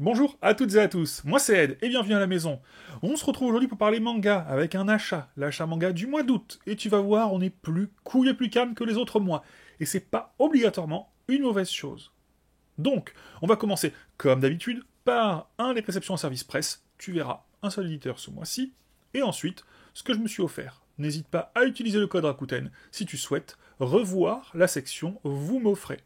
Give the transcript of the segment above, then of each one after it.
Bonjour à toutes et à tous, moi c'est Ed et bienvenue à la maison. On se retrouve aujourd'hui pour parler manga avec un achat, l'achat manga du mois d'août. Et tu vas voir, on est plus cool et plus calme que les autres mois. Et c'est pas obligatoirement une mauvaise chose. Donc, on va commencer, comme d'habitude, par les réceptions en service presse. Tu verras un seul éditeur ce mois-ci. Et ensuite, ce que je me suis offert. N'hésite pas à utiliser le code Rakuten si tu souhaites revoir la section Vous m'offrez.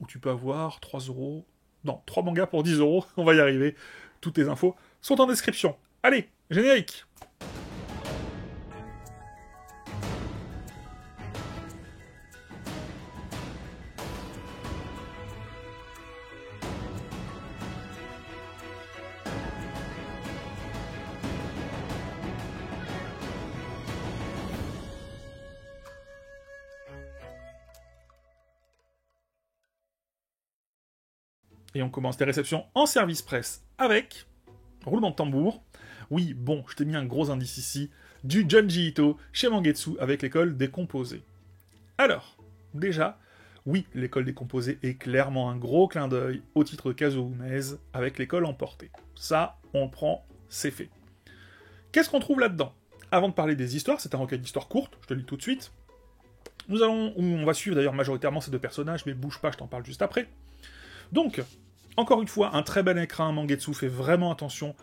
Où tu peux avoir 3 euros. Non, 3 mangas pour 10 euros, on va y arriver. Toutes les infos sont en description. Allez, générique. Et on commence les réceptions en service presse avec roulement de tambour. Oui, bon, je t'ai mis un gros indice ici, du Junji Ito chez Mangetsu avec l'école des composés. Alors, déjà, oui, l'école des composés est clairement un gros clin d'œil au titre de Kazuo Umezu avec l'école emportée. Ça, on le prend, c'est fait. Qu'est-ce qu'on trouve là-dedans? Avant de parler des histoires, c'est un recueil d'histoires courtes, je te le dis tout de suite. On va suivre d'ailleurs majoritairement ces deux personnages, mais bouge pas, je t'en parle juste après. Donc, encore une fois, un très bel écrin, Mangetsu fait vraiment attention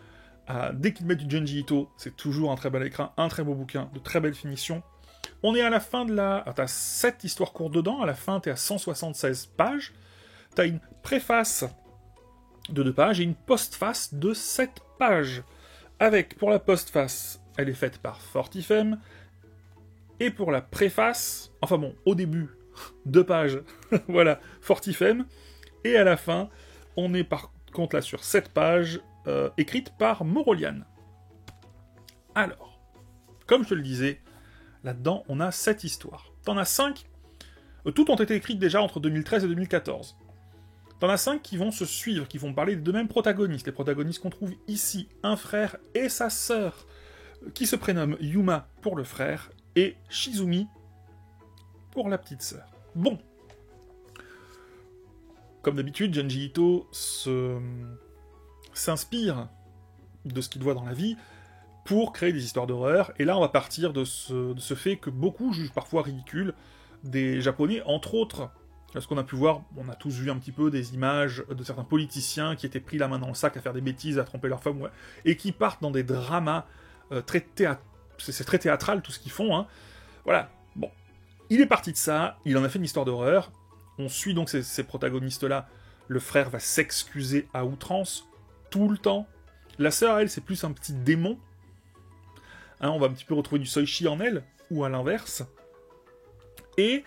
à... Dès qu'il met du Junji Ito, c'est toujours un très bel écrin, un très beau bouquin, de très belle finition. On est à la fin de la... Alors, t'as 7 histoires courtes dedans, à la fin t'es à 176 pages. T'as une préface de 2 pages et une postface de 7 pages. Avec, pour la postface, elle est faite par Fortifem, et pour la préface, enfin bon, au début, 2 pages, voilà, Fortifem, et à la fin, on est par contre là sur 7 pages, écrites par Morolian. Alors, comme je te le disais, là-dedans, on a 7 histoires. T'en as 5, toutes ont été écrites déjà entre 2013 et 2014. T'en as 5 qui vont se suivre, qui vont parler des deux mêmes protagonistes. Les protagonistes qu'on trouve ici, un frère et sa sœur, qui se prénomment Yuma pour le frère, et Shizumi pour la petite sœur. Bon. Comme d'habitude, Junji Ito s'inspire de ce qu'il voit dans la vie pour créer des histoires d'horreur. Et là, on va partir de ce fait que beaucoup jugent parfois ridicule des Japonais, entre autres. Parce qu'on a pu voir, on a tous vu un petit peu des images de certains politiciens qui étaient pris la main dans le sac à faire des bêtises, à tromper leur femme, ouais, et qui partent dans des dramas très théâtraux. C'est très théâtral tout ce qu'ils font, hein. Voilà. Bon. Il est parti de ça, il en a fait une histoire d'horreur. On suit donc ces protagonistes-là. Le frère va s'excuser à outrance, tout le temps. La sœur, elle, c'est plus un petit démon. Hein, on va un petit peu retrouver du Soichi en elle, ou à l'inverse. Et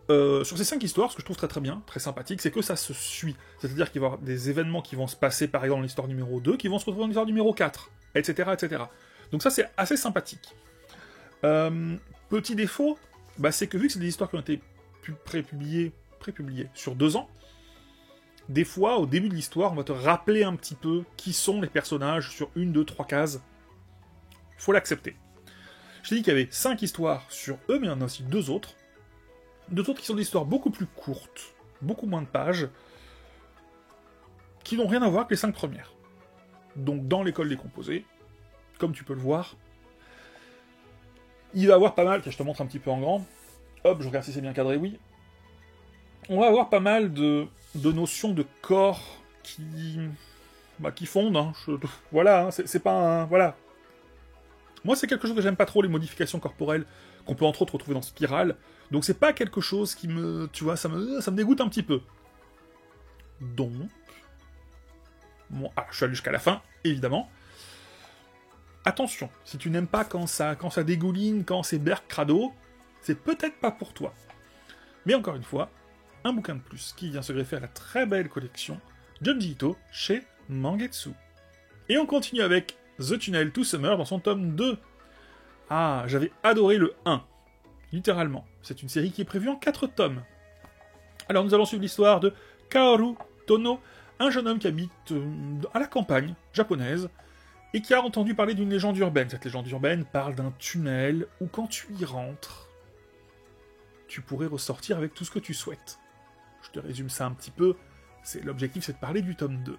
sur ces 5 histoires, ce que je trouve très très bien, très sympathique, c'est que ça se suit. C'est-à-dire qu'il va y avoir des événements qui vont se passer, par exemple, dans l'histoire numéro 2, qui vont se retrouver dans l'histoire numéro 4, etc., etc. Donc ça, c'est assez sympathique. Petit défaut, bah, c'est que vu que c'est des histoires qui ont été prépubliées sur 2 ans, des fois, au début de l'histoire, on va te rappeler un petit peu qui sont les personnages sur 1, 2, 3 cases. Faut l'accepter. Je t'ai dit qu'il y avait 5 histoires sur eux, mais il y en a aussi 2 autres. 2 autres qui sont des histoires beaucoup plus courtes, beaucoup moins de pages, qui n'ont rien à voir avec les 5 premières. Donc, dans l'école des composés, comme tu peux le voir, il va y avoir pas mal, je te montre un petit peu en grand, hop, je regarde si c'est bien cadré, oui. On va avoir pas mal de notions de corps qui fondent, hein. Voilà, hein, c'est pas un... Voilà. Moi, c'est quelque chose que j'aime pas trop, les modifications corporelles, qu'on peut entre autres retrouver dans Spiral, donc c'est pas quelque chose qui me... Tu vois, ça me dégoûte un petit peu. Donc... Bon, je suis allé jusqu'à la fin, évidemment. Attention, si tu n'aimes pas quand ça dégouline, quand c'est berk crado, c'est peut-être pas pour toi. Mais encore une fois, un bouquin de plus qui vient se greffer à la très belle collection Junji Ito chez Mangetsu. Et on continue avec The Tunnel to Summer dans son tome 2. Ah, j'avais adoré le 1. Littéralement. C'est une série qui est prévue en 4 tomes. Alors nous allons suivre l'histoire de Kaoru Tono, un jeune homme qui habite à la campagne japonaise, et qui a entendu parler d'une légende urbaine. Cette légende urbaine parle d'un tunnel où quand tu y rentres, tu pourrais ressortir avec tout ce que tu souhaites. Je te résume ça un petit peu. L'objectif, c'est de parler du tome 2.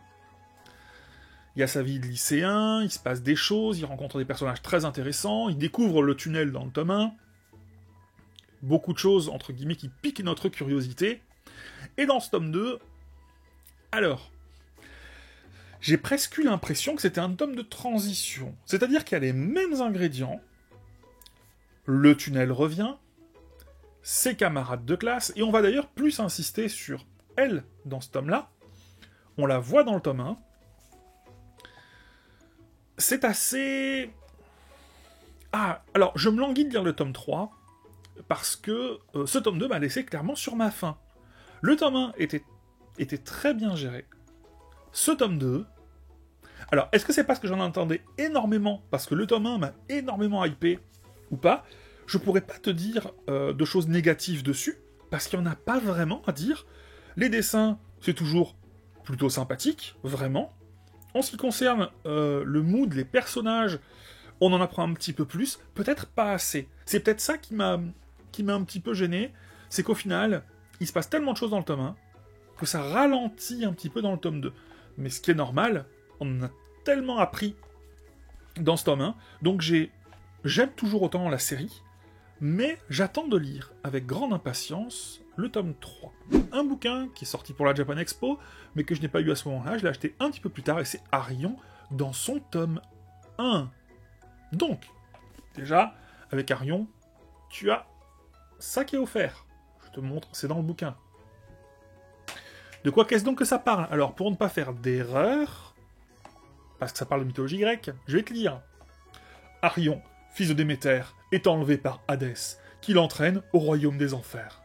Il y a sa vie de lycéen, il se passe des choses, il rencontre des personnages très intéressants, il découvre le tunnel dans le tome 1. Beaucoup de choses, entre guillemets, qui piquent notre curiosité. Et dans ce tome 2, alors, j'ai presque eu l'impression que c'était un tome de transition. C'est-à-dire qu'il y a les mêmes ingrédients, le tunnel revient, ses camarades de classe, et on va d'ailleurs plus insister sur elle dans ce tome-là. On la voit dans le tome 1. C'est assez... Ah, alors, je me languis de lire le tome 3, parce que ce tome 2 m'a laissé clairement sur ma faim. Le tome 1 était très bien géré. Ce tome 2... Alors, est-ce que c'est parce que j'en entendais énormément, parce que le tome 1 m'a énormément hypé, ou pas? Je pourrais pas te dire de choses négatives dessus, parce qu'il n'y en a pas vraiment à dire. Les dessins, c'est toujours plutôt sympathique, vraiment. En ce qui concerne le mood, les personnages, on en apprend un petit peu plus, peut-être pas assez. C'est peut-être ça qui m'a un petit peu gêné, c'est qu'au final, il se passe tellement de choses dans le tome 1, que ça ralentit un petit peu dans le tome 2. Mais ce qui est normal, on en a tellement appris dans ce tome 1, donc j'aime toujours autant la série, mais j'attends de lire avec grande impatience le tome 3. Un bouquin qui est sorti pour la Japan Expo, mais que je n'ai pas eu à ce moment-là, je l'ai acheté un petit peu plus tard, et c'est Arion dans son tome 1. Donc, déjà, avec Arion, tu as ça qui est offert. Je te montre, c'est dans le bouquin. De quoi qu'est-ce donc que ça parle? Alors, pour ne pas faire d'erreur, parce que ça parle de mythologie grecque, je vais te lire. Arion, fils de Déméter, est enlevé par Hadès, qui l'entraîne au royaume des enfers.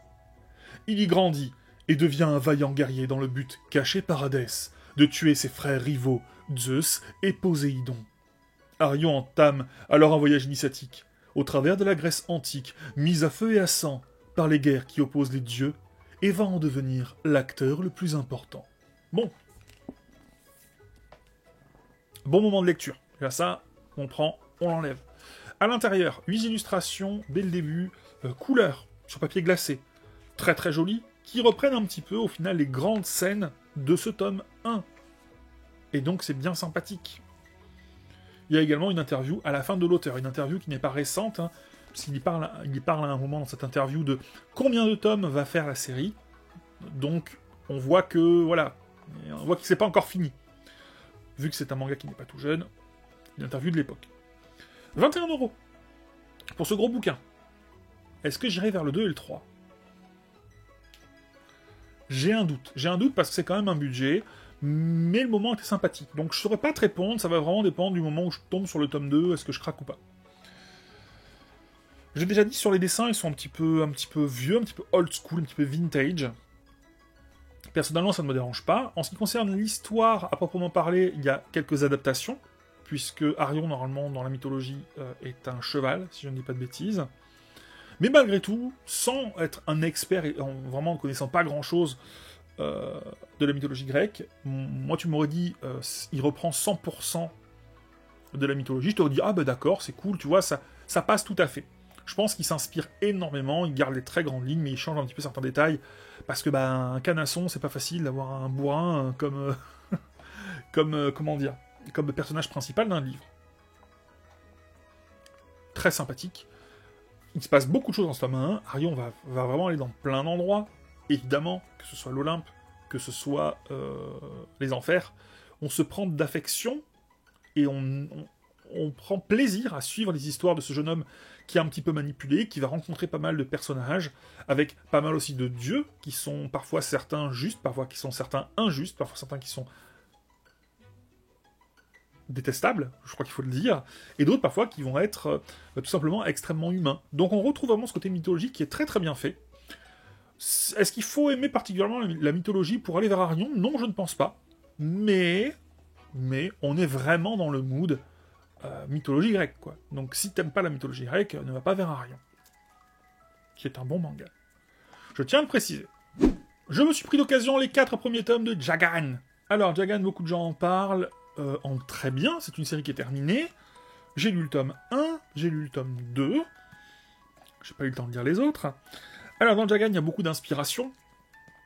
Il y grandit et devient un vaillant guerrier dans le but, caché par Hadès, de tuer ses frères rivaux, Zeus et Poséidon. Arion entame alors un voyage initiatique, au travers de la Grèce antique, mise à feu et à sang par les guerres qui opposent les dieux, et va en devenir l'acteur le plus important. Bon. Bon moment de lecture. Là, ça, on prend, on l'enlève. À l'intérieur, 8 illustrations dès le début, couleurs, sur papier glacé, très très jolies, qui reprennent un petit peu, au final, les grandes scènes de ce tome 1. Et donc, c'est bien sympathique. Il y a également une interview à la fin de l'auteur, une interview qui n'est pas récente, hein, parce qu'il y parle à un moment dans cette interview de combien de tomes va faire la série. Donc, on voit que, voilà, on voit que c'est pas encore fini. Vu que c'est un manga qui n'est pas tout jeune, une interview de l'époque. 21€ pour ce gros bouquin. Est-ce que j'irai vers le 2 et le 3? J'ai un doute parce que c'est quand même un budget, mais le moment était sympathique. Donc je saurais pas te répondre, ça va vraiment dépendre du moment où je tombe sur le tome 2, est-ce que je craque ou pas. J'ai déjà dit sur les dessins, ils sont un petit peu vieux, un petit peu old school, un petit peu vintage. Personnellement, ça ne me dérange pas. En ce qui concerne l'histoire, à proprement parler, il y a quelques adaptations, puisque Arion, normalement, dans la mythologie, est un cheval, si je ne dis pas de bêtises. Mais malgré tout, sans être un expert et en vraiment ne connaissant pas grand-chose de la mythologie grecque, moi tu m'aurais dit, il reprend 100% de la mythologie, je t'aurais dit, ah bah d'accord, c'est cool, tu vois, ça passe tout à fait. Je pense qu'il s'inspire énormément, il garde les très grandes lignes, mais il change un petit peu certains détails, parce que bah, un canasson, c'est pas facile d'avoir un bourrin comme, comment dire, comme personnage principal d'un livre. Très sympathique. Il se passe beaucoup de choses dans ce tome 1. Arion va vraiment aller dans plein d'endroits. Évidemment, que ce soit l'Olympe, que ce soit les enfers. On se prend d'affection et on prend plaisir à suivre les histoires de ce jeune homme qui est un petit peu manipulé, qui va rencontrer pas mal de personnages, avec pas mal aussi de dieux, qui sont parfois certains justes, parfois qui sont certains injustes, parfois certains qui sont détestables, je crois qu'il faut le dire, et d'autres parfois qui vont être tout simplement extrêmement humains. Donc on retrouve vraiment ce côté mythologique qui est très très bien fait. Est-ce qu'il faut aimer particulièrement la mythologie pour aller vers Arion? Non, je ne pense pas. Mais on est vraiment dans le mood mythologie grecque, quoi. Donc si t'aimes pas la mythologie grecque, ne va pas vers Arion. Qui est un bon manga. Je tiens à le préciser. Je me suis pris d'occasion les 4 premiers tomes de Jagan. Alors, Jagan, beaucoup de gens en parlent en très bien, c'est une série qui est terminée. J'ai lu le tome 1, j'ai lu le tome 2. J'ai pas eu le temps de lire les autres. Alors, dans Jagan, il y a beaucoup d'inspiration.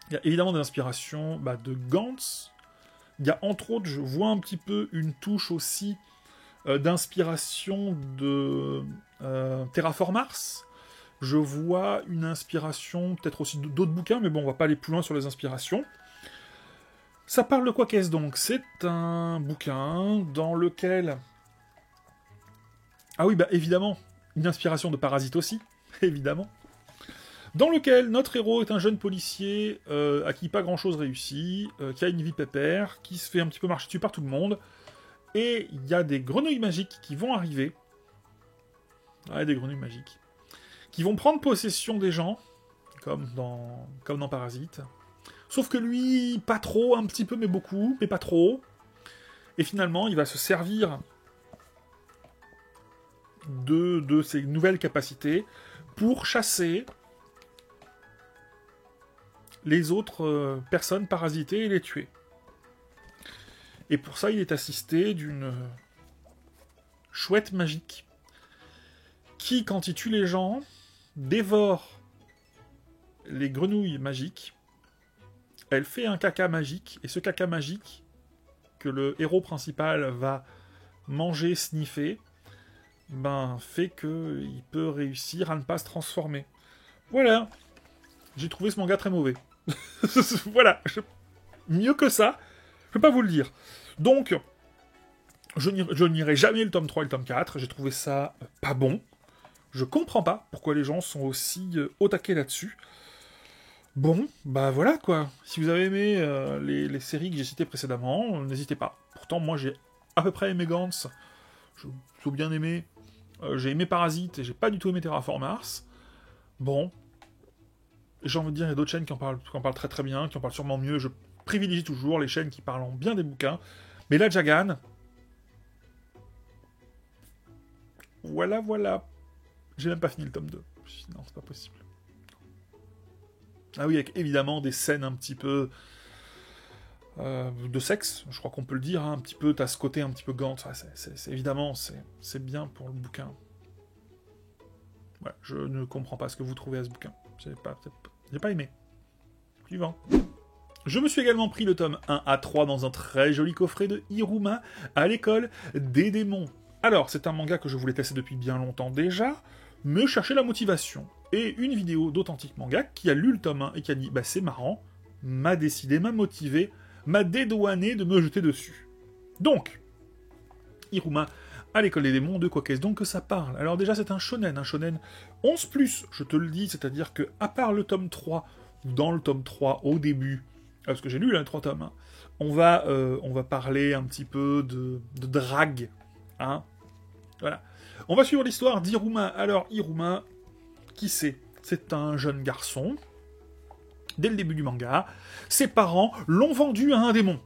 Il y a évidemment des inspirations de Gantz, Il y a entre autres, je vois un petit peu une touche aussi d'inspiration de Terraform Mars. Je vois une inspiration, peut-être aussi d'autres bouquins, mais bon, on va pas aller plus loin sur les inspirations. Ça parle de quoi qu'est-ce donc? C'est un bouquin dans lequel... Ah oui, bah évidemment, une inspiration de Parasite aussi, évidemment. Dans lequel notre héros est un jeune policier à qui pas grand-chose réussit, qui a une vie pépère, qui se fait un petit peu marcher dessus par tout le monde, et il y a des grenouilles magiques qui vont arriver. Ouais, des grenouilles magiques. Qui vont prendre possession des gens, comme dans Parasite. Sauf que lui, pas trop, un petit peu, mais beaucoup, mais pas trop. Et finalement, il va se servir de ses nouvelles capacités pour chasser les autres personnes parasitées et les tuer. Et pour ça, il est assisté d'une chouette magique qui, quand il tue les gens, dévore les grenouilles magiques. Elle fait un caca magique, et ce caca magique que le héros principal va manger, sniffer, ben, fait qu'il peut réussir à ne pas se transformer. Voilà. J'ai trouvé ce manga très mauvais. Mieux que ça, je peux pas vous le dire. Donc, je n'irai jamais le tome 3 et le tome 4. J'ai trouvé ça pas bon. Je comprends pas pourquoi les gens sont aussi au taquet là-dessus. Bon, bah voilà quoi. Si vous avez aimé les séries que j'ai citées précédemment, n'hésitez pas. Pourtant, moi j'ai à peu près aimé Gantz. J'ai bien aimé. J'ai aimé Parasite et j'ai pas du tout aimé Terraform Mars. Bon. J'ai envie de dire, il y a d'autres chaînes qui en parlent très très bien, qui en parlent sûrement mieux. Je privilégie toujours les chaînes qui parlent bien des bouquins. Mais là, Jagan. Voilà. J'ai même pas fini le tome 2. Non, c'est pas possible. Ah oui, avec évidemment des scènes un petit peu de sexe, je crois qu'on peut le dire, hein, un petit peu, t'as ce côté un petit peu Gantz, évidemment, c'est bien pour le bouquin. Ouais, je ne comprends pas ce que vous trouvez à ce bouquin. J'ai pas aimé. Suivant. Je me suis également pris le tome 1 à 3 dans un très joli coffret de Hiruma à l'école des démons. Alors, c'est un manga que je voulais tester depuis bien longtemps déjà, mais chercher la motivation. Et une vidéo d'Authentique Manga qui a lu le tome 1 et qui a dit « Bah c'est marrant », m'a décidé, m'a motivé, m'a dédouané de me jeter dessus. Donc, Hiruma à l'école des démons, de quoi qu'est-ce donc que ça parle? Alors déjà c'est un shonen 11+, je te le dis, c'est-à-dire que à part le tome 3, ou dans le tome 3 au début, parce que j'ai lu là, les 3 tomes, hein, on va parler un petit peu de drague, hein, voilà. On va suivre l'histoire d'Hiruma. Alors Hiruma, qui c'est? C'est un jeune garçon. Dès le début du manga, ses parents l'ont vendu à un démon.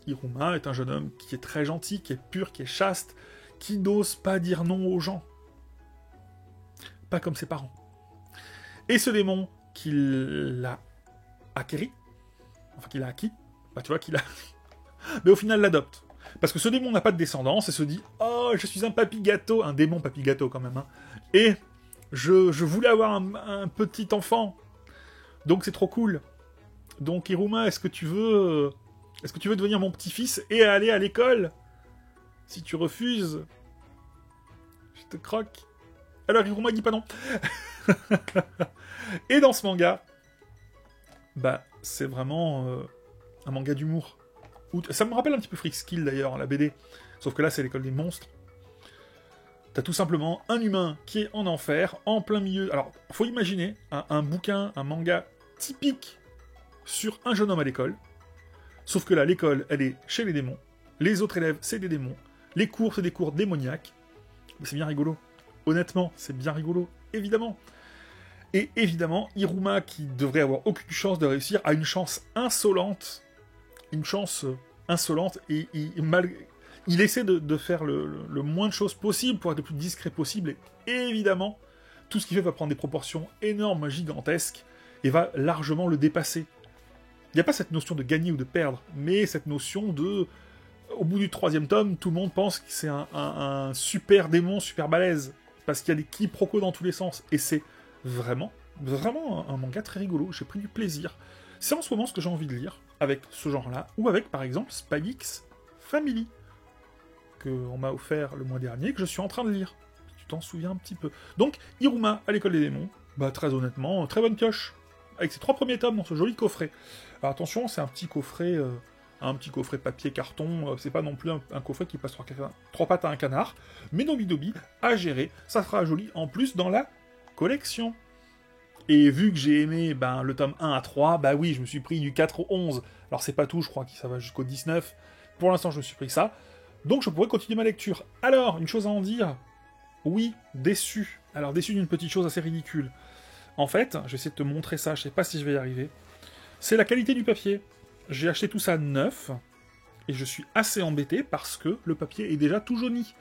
Hiruma est un jeune homme qui est très gentil, qui est pur, qui est chaste, qui n'ose pas dire non aux gens. Pas comme ses parents. Et ce démon qu'il a acquis, bah tu vois qu'il a... mais au final l'adopte. Parce que ce démon n'a pas de descendance et se dit « Oh, je suis un papy gâteau », un démon papy gâteau quand même, hein. Et je voulais avoir un petit enfant. Donc c'est trop cool. Donc Hiruma, est-ce que tu veux devenir mon petit-fils et aller à l'école? Si tu refuses, je te croque. Alors Hiruma dit pas non. Et dans ce manga, bah c'est vraiment un manga d'humour. Ça me rappelle un petit peu Freak Skill d'ailleurs, la BD. Sauf que là c'est l'école des monstres. T'as tout simplement un humain qui est en enfer, en plein milieu... Alors, faut imaginer un bouquin, un manga typique sur un jeune homme à l'école. Sauf que là, l'école, elle est chez les démons. Les autres élèves, c'est des démons. Les cours, c'est des cours démoniaques. Mais c'est bien rigolo. Honnêtement, c'est bien rigolo. Évidemment. Et évidemment, Hiruma, qui devrait avoir aucune chance de réussir, a une chance insolente. Une chance insolente. Et il essaie de faire le moins de choses possible pour être le plus discret possible. Et évidemment, tout ce qu'il fait va prendre des proportions énormes, gigantesques, et va largement le dépasser. Il n'y a pas cette notion de gagner ou de perdre, mais cette notion de... Au bout du 3e tome, tout le monde pense que c'est un super démon, super balèze, parce qu'il y a des quiproquos dans tous les sens. Et c'est vraiment un manga très rigolo. J'ai pris du plaisir. C'est en ce moment ce que j'ai envie de lire. avec ce genre-là, ou avec, par exemple, Spy X Family, qu'on m'a offert le mois dernier, que je suis en train de lire. Tu t'en souviens un petit peu. Donc, Iruma à l'école des démons, bah très honnêtement, très bonne pioche. Avec ses 3 premiers tomes dans ce joli coffret. Alors attention, c'est un petit coffret papier carton, c'est pas non plus un coffret qui passe 3 pattes à un canard, mais Nobidobi à gérer, ça sera joli en plus dans la collection. Et vu que j'ai aimé le tome 1 à 3, bah oui, je me suis pris du 4 au 11. Alors c'est pas tout, je crois que ça va jusqu'au 19. Pour l'instant, je me suis pris ça. Donc je pourrais continuer ma lecture. Alors, une chose à en dire. Oui, déçu. Alors déçu d'une petite chose assez ridicule. En fait, je vais essayer de te montrer ça, je sais pas si je vais y arriver. C'est la qualité du papier. J'ai acheté tout ça neuf, et je suis assez embêté parce que le papier est déjà tout jauni.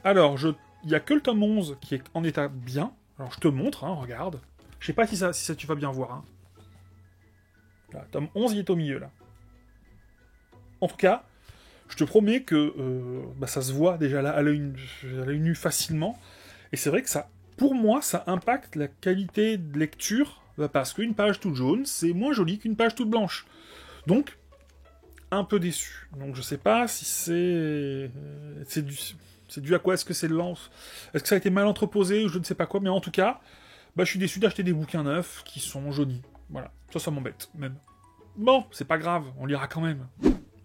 Alors, il y a que le tome 11 qui est en état bien. Alors je te montre, regarde. Je sais pas si ça tu vas bien voir. Là, tome 11, il est au milieu, là. En tout cas, je te promets que ça se voit déjà là à l'œil nu facilement. Et c'est vrai que ça, pour moi, ça impacte la qualité de lecture, parce qu'une page toute jaune, c'est moins joli qu'une page toute blanche. Donc, un peu déçu. Donc je sais pas si c'est dû à quoi. Est-ce que c'est lent? Est-ce que ça a été mal entreposé ou je ne sais pas quoi, mais en tout cas, je suis déçu d'acheter des bouquins neufs qui sont jaunis. Voilà, ça m'embête, même. Bon, c'est pas grave, on lira quand même.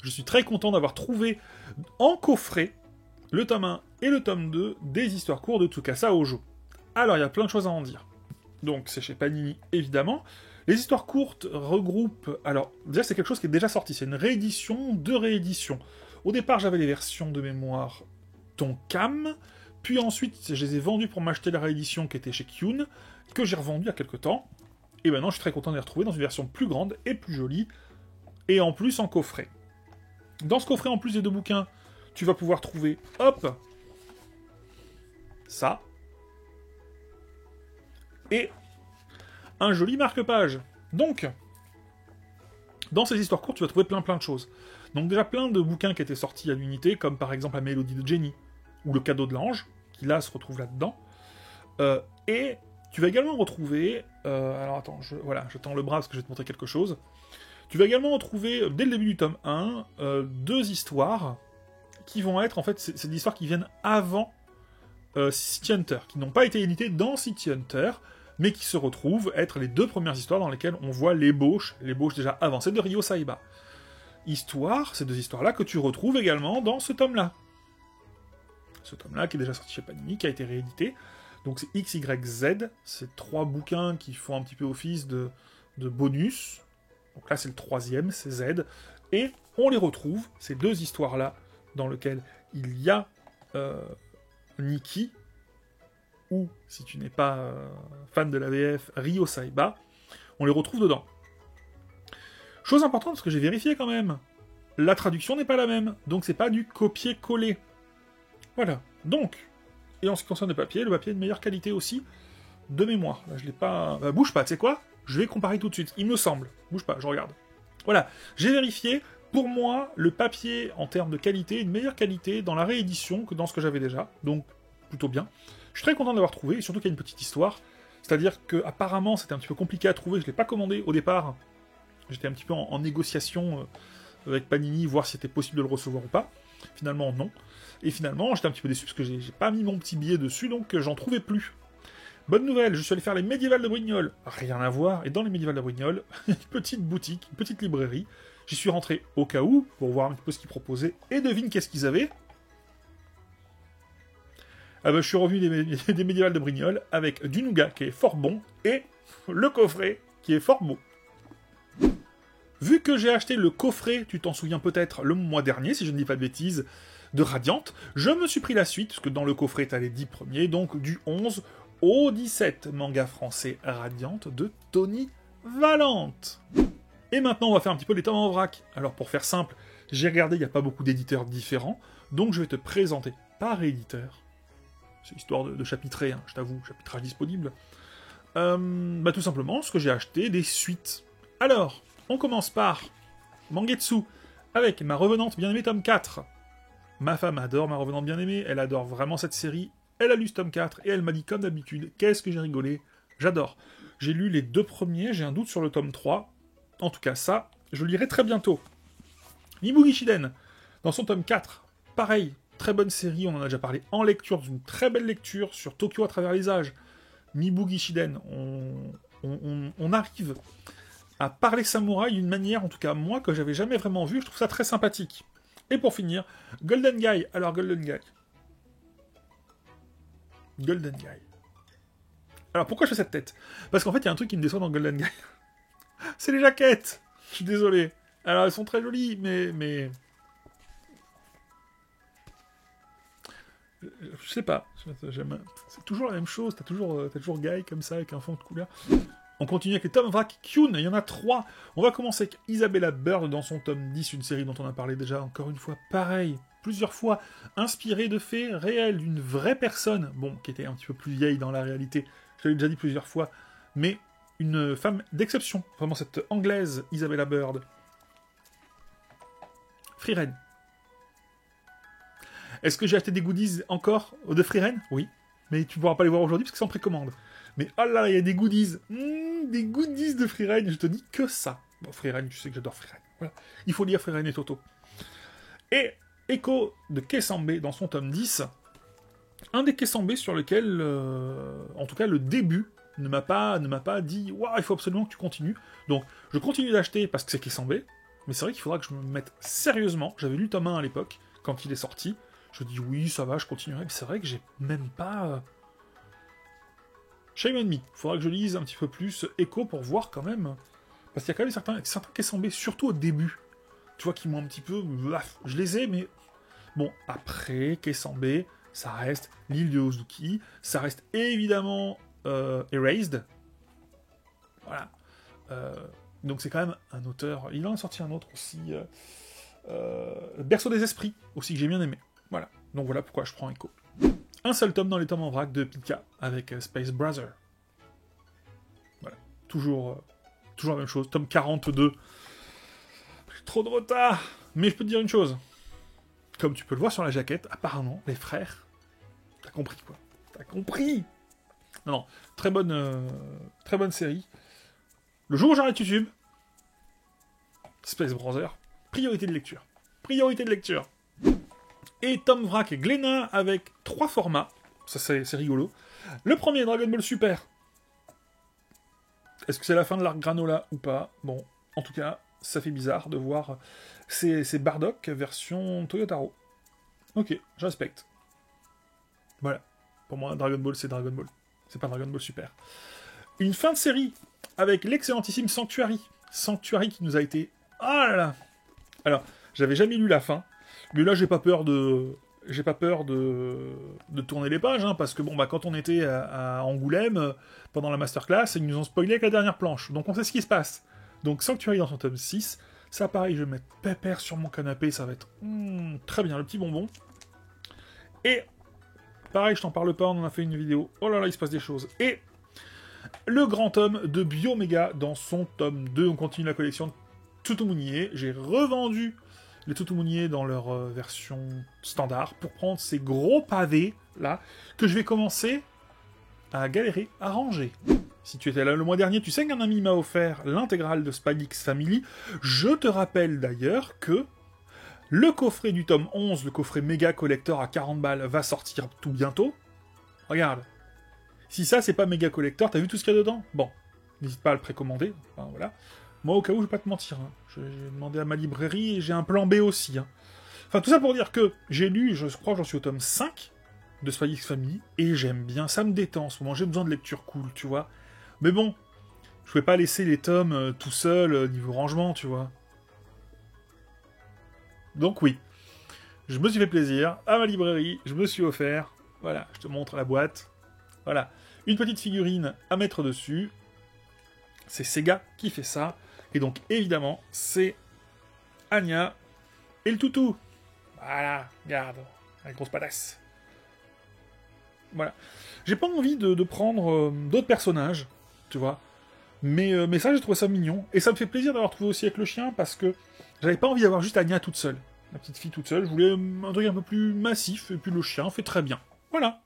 Je suis très content d'avoir trouvé en coffret le tome 1 et le tome 2 des histoires courtes de Tsukasa Ojo. Alors, il y a plein de choses à en dire. Donc, c'est chez Panini, évidemment. Les histoires courtes regroupent... Alors, déjà, c'est quelque chose qui est déjà sorti. C'est une réédition de réédition. Au départ, j'avais les versions de mémoire Tonkam, puis ensuite, je les ai vendues pour m'acheter la réédition qui était chez Kyun, que j'ai revendue il y a quelques temps. Et maintenant, je suis très content de les retrouver dans une version plus grande et plus jolie, et en plus en coffret. Dans ce coffret, en plus des 2 bouquins, tu vas pouvoir trouver, hop, ça, et un joli marque-page. Donc, dans ces histoires courtes, tu vas trouver plein de choses. Donc déjà plein de bouquins qui étaient sortis à l'unité, comme par exemple La Mélodie de Jenny, ou Le Cadeau de l'Ange, qui là se retrouve là-dedans. Et tu vas également retrouver... alors attends, je tends le bras parce que je vais te montrer quelque chose. Tu vas également retrouver, dès le début du tome 1, 2 histoires qui vont être, en fait, c'est des histoires qui viennent avant City Hunter, qui n'ont pas été éditées dans City Hunter, mais qui se retrouvent être les 2 premières histoires dans lesquelles on voit l'ébauche déjà avancée de Ryo Saiba. Ces 2 histoires-là que tu retrouves également dans ce tome-là. Ce tome-là qui est déjà sorti chez Panini, qui a été réédité. Donc c'est X, Y, Z, c'est 3 bouquins qui font un petit peu office de bonus. Donc là c'est le 3e, c'est Z. Et on les retrouve, ces 2 histoires-là, dans lesquelles il y a Nikki, ou, si tu n'es pas fan de la VF, Ryo Saiba, on les retrouve dedans. Chose importante, parce que j'ai vérifié quand même, la traduction n'est pas la même, donc c'est pas du copier-coller. Voilà, donc, et en ce qui concerne le papier est de meilleure qualité aussi, de mémoire. Là, je l'ai pas... bouge pas, tu sais quoi? Je vais comparer tout de suite, il me semble. Bouge pas, je regarde. Voilà, j'ai vérifié, pour moi, le papier, en termes de qualité, est de meilleure qualité dans la réédition que dans ce que j'avais déjà, donc plutôt bien. Je suis très content de l'avoir trouvé, et surtout qu'il y a une petite histoire. C'est-à-dire que apparemment c'était un petit peu compliqué à trouver, je ne l'ai pas commandé au départ. J'étais un petit peu en négociation avec Panini, voir si c'était possible de le recevoir ou pas. Finalement, non. Et finalement, j'étais un petit peu déçu parce que j'ai pas mis mon petit billet dessus, donc j'en trouvais plus. Bonne nouvelle, je suis allé faire les médiévales de Brignoles. Rien à voir. Et dans les médiévales de Brignoles, une petite boutique, une petite librairie. J'y suis rentré au cas où, pour voir un petit peu ce qu'ils proposaient. Et devine qu'est-ce qu'ils avaient. Je suis revenu des médiévales de Brignoles avec du nougat qui est fort bon et le coffret qui est fort beau. Vu que j'ai acheté le coffret, tu t'en souviens peut-être, le mois dernier, si je ne dis pas de bêtises, de Radiant, je me suis pris la suite, parce que dans le coffret, t'as les 10 premiers, donc du 11 au 17 manga français Radiant de Tony Valente. Et maintenant, on va faire un petit peu les tomes en vrac. Alors, pour faire simple, j'ai regardé, il n'y a pas beaucoup d'éditeurs différents, donc je vais te présenter par éditeur. C'est histoire de chapitrer, je t'avoue, chapitrage disponible. Tout simplement, ce que j'ai acheté, des suites. Alors, on commence par Mangetsu, avec Ma Revenante Bien-Aimée tome 4. Ma femme adore Ma Revenante Bien-Aimée, elle adore vraiment cette série, elle a lu ce tome 4, et elle m'a dit comme d'habitude, qu'est-ce que j'ai rigolé, j'adore. J'ai lu les 2 premiers, j'ai un doute sur le tome 3, en tout cas ça, je lirai très bientôt. Mibugi Shiden, dans son tome 4, pareil, très bonne série, on en a déjà parlé en lecture, d'une très belle lecture sur Tokyo à travers les âges. Mibugi Shiden, on arrive à parler samouraï d'une manière, en tout cas moi, que j'avais jamais vraiment vue, je trouve ça très sympathique. Et pour finir, Golden Guy. Alors Golden Guy. Golden Guy. Alors pourquoi je fais cette tête? Parce qu'en fait, il y a un truc qui me déçoit dans Golden Guy. C'est les jaquettes. Je suis désolé. Alors elles sont très jolies, mais... Je sais pas. C'est toujours la même chose. T'as toujours Guy comme ça, avec un fond de couleur. On continue avec les tomes vrac Kyun. Il y en a 3. On va commencer avec Isabella Bird dans son tome 10, une série dont on a parlé déjà encore une fois. Pareil, plusieurs fois, inspirée de faits réels, d'une vraie personne. Bon, qui était un petit peu plus vieille dans la réalité. Je l'ai déjà dit plusieurs fois. Mais une femme d'exception. Vraiment, cette anglaise Isabella Bird. Frieren. Est-ce que j'ai acheté des goodies encore de Frieren? Oui. Mais tu ne pourras pas les voir aujourd'hui parce que c'est en précommande. Mais oh là, il y a des goodies. Des goodies de Frieren, je te dis que ça. Bon, Frieren, tu sais que j'adore Frieren. Voilà. Il faut lire Frieren et Toto. Et Echo de Kesambe dans son tome 10. Un des Kesambe sur lequel, en tout cas, le début ne m'a pas dit « Waouh, il faut absolument que tu continues ». Donc, je continue d'acheter parce que c'est Kesambe. Mais c'est vrai qu'il faudra que je me mette sérieusement. J'avais lu tome 1 à l'époque, quand il est sorti. Je dis oui, ça va, je continuerai. Mais c'est vrai que j'ai même pas... Shame on me. Il faudra que je lise un petit peu plus Echo pour voir quand même. Parce qu'il y a quand même certains Kesambe, surtout au début. Tu vois, qui m'ont un petit peu... Je les ai, mais... Bon, après, Kesambe, ça reste l'île de Ozuki. Ça reste évidemment Erased. Voilà. Donc c'est quand même un auteur... Il en a sorti un autre aussi. Berceau des esprits, aussi, que j'ai bien aimé. Voilà. Donc voilà pourquoi je prends Echo. Un seul tome dans les tomes en vrac de Pika, avec Space Brother. Voilà. Toujours la même chose. Tome 42. J'ai trop de retard. Mais je peux te dire une chose. Comme tu peux le voir sur la jaquette, apparemment, les frères... T'as compris, quoi. T'as compris. Non, très bonne série. Le jour où j'arrête YouTube, Space Brother, priorité de lecture. Priorité de lecture. Et Tom Vrac et Glénat avec 3 formats. Ça, c'est rigolo. Le premier, Dragon Ball Super. Est-ce que c'est la fin de l'arc Granola ou pas? Bon, en tout cas, ça fait bizarre de voir ces Bardock version Toyotaro. Ok, je respecte. Voilà. Pour moi, Dragon Ball, c'est Dragon Ball. C'est pas Dragon Ball Super. Une fin de série avec l'excellentissime Sanctuary. Sanctuary qui nous a été... Ah là là. Alors, j'avais jamais lu la fin. Mais là, j'ai pas peur de tourner les pages, hein, parce que bon, bah, quand on était à Angoulême, pendant la masterclass, ils nous ont spoilé avec la dernière planche. Donc on sait ce qui se passe. Donc Sanctuary dans son tome 6, ça pareil, je vais mettre pépère sur mon canapé, ça va être très bien, le petit bonbon. Et pareil, je t'en parle pas, on en a fait une vidéo. Oh là là, il se passe des choses. Et le grand tome de Bioméga dans son tome 2, on continue la collection de Tutumunier. J'ai revendu les Tutumunier dans leur version standard pour prendre ces gros pavés là que je vais commencer à galérer à ranger. Si tu étais là le mois dernier, tu sais qu'un ami m'a offert l'intégrale de Spy X Family. Je te rappelle d'ailleurs que le coffret du tome 11, le coffret méga collector à 40 balles, va sortir tout bientôt. Regarde. Si ça, c'est pas méga collector, t'as vu tout ce qu'il y a dedans? Bon, n'hésite pas à le précommander. Enfin, voilà. Moi, au cas où, je vais pas te mentir. Hein. J'ai demandé à ma librairie et j'ai un plan B aussi. Hein. Enfin, tout ça pour dire que j'ai lu, je crois que j'en suis au tome 5 de Spy X Family, et j'aime bien. Ça me détend en ce moment. J'ai besoin de lecture cool, tu vois. Mais bon, je vais pas laisser les tomes tout seuls niveau rangement, tu vois. Donc oui, je me suis fait plaisir à ma librairie, je me suis offert. Voilà, je te montre la boîte. Voilà, une petite figurine à mettre dessus. C'est Sega qui fait ça. Et donc, évidemment, c'est Anya et le toutou. Voilà, regarde, la grosse patasse. Voilà. J'ai pas envie de prendre d'autres personnages, tu vois. Mais ça, j'ai trouvé ça mignon. Et ça me fait plaisir d'avoir trouvé aussi avec le chien, parce que j'avais pas envie d'avoir juste Anya toute seule. La petite fille toute seule. Je voulais un truc un peu plus massif, et puis le chien fait très bien. Voilà.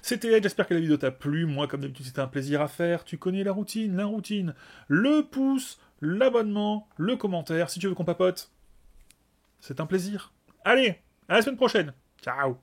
C'était Ed, j'espère que la vidéo t'a plu. Moi, comme d'habitude, c'était un plaisir à faire. Tu connais la routine. Le pouce, l'abonnement, le commentaire, si tu veux qu'on papote. C'est un plaisir. Allez, à la semaine prochaine. Ciao.